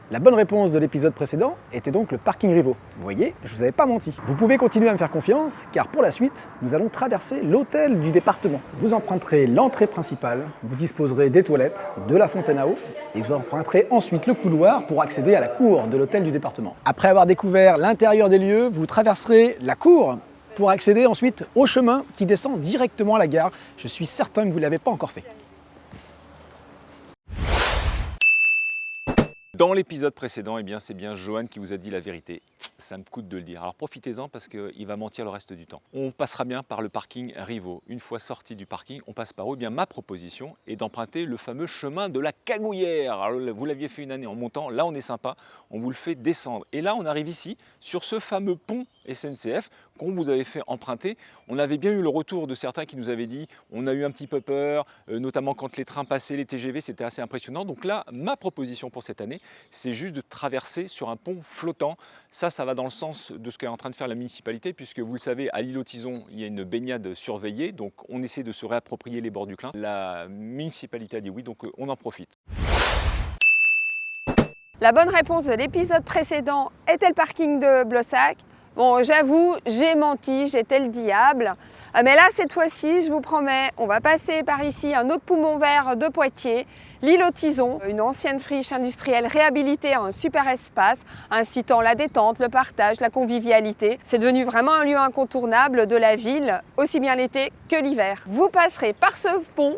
La bonne réponse de l'épisode précédent était donc le parking Rivaux. Vous voyez, je vous avais pas menti. Vous pouvez continuer à me faire confiance, car pour la suite, nous allons traverser l'hôtel du département. Vous emprunterez l'entrée principale, vous disposerez des toilettes, de la fontaine à eau, et vous emprunterez ensuite le couloir pour accéder à la cour de l'hôtel du département. Après avoir découvert l'intérieur des lieux, vous traverserez la cour pour accéder ensuite au chemin qui descend directement à la gare. Je suis certain que vous ne l'avez pas encore fait. Dans l'épisode précédent, c'est bien Johan qui vous a dit la vérité. Ça me coûte de le dire. Alors profitez-en parce qu'il va mentir le reste du temps. On passera bien par le parking Rivaux. Une fois sorti du parking, on passe par où? Ma proposition est d'emprunter le fameux chemin de la Cagouillère. Alors, vous l'aviez fait une année en montant, là on est sympa, on vous le fait descendre. Et là on arrive ici, sur ce fameux pont SNCF qu'on vous avait fait emprunter. On avait bien eu le retour de certains qui nous avaient dit on a eu un petit peu peur, notamment quand les trains passaient, les TGV, c'était assez impressionnant. Donc là, ma proposition pour cette année, c'est juste de traverser sur un pont flottant. Ça va dans le sens de ce qu'est en train de faire la municipalité, puisque vous le savez, à l'île Autizon, il y a une baignade surveillée, donc on essaie de se réapproprier les bords du Clin. La municipalité a dit oui, donc on en profite. La bonne réponse de l'épisode précédent était le parking de Blossac. Bon, j'avoue, j'ai menti, j'étais le diable. Mais là, cette fois-ci, je vous promets, on va passer par ici, un autre poumon vert de Poitiers, l'île Autizon, une ancienne friche industrielle réhabilitée en un super espace, incitant la détente, le partage, la convivialité. C'est devenu vraiment un lieu incontournable de la ville, aussi bien l'été que l'hiver. Vous passerez par ce pont,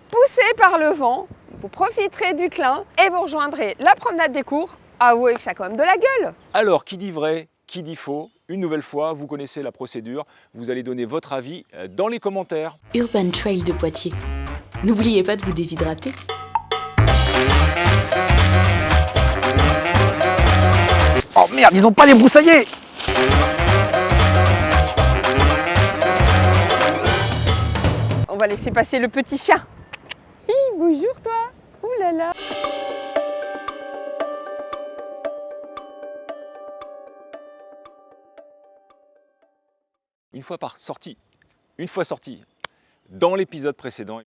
poussé par le vent, vous profiterez du Clin et vous rejoindrez la promenade des cours. Avouez que ça a quand même de la gueule. Alors, qui dit vrai, qui dit faux? Une nouvelle fois, vous connaissez la procédure, vous allez donner votre avis dans les commentaires. Urban Trail de Poitiers. N'oubliez pas de vous déshydrater. Oh merde, ils ont pas les broussaillés! On va laisser passer le petit chat. Hi, bonjour toi. Ouh là là. Une fois sorti dans l'épisode précédent,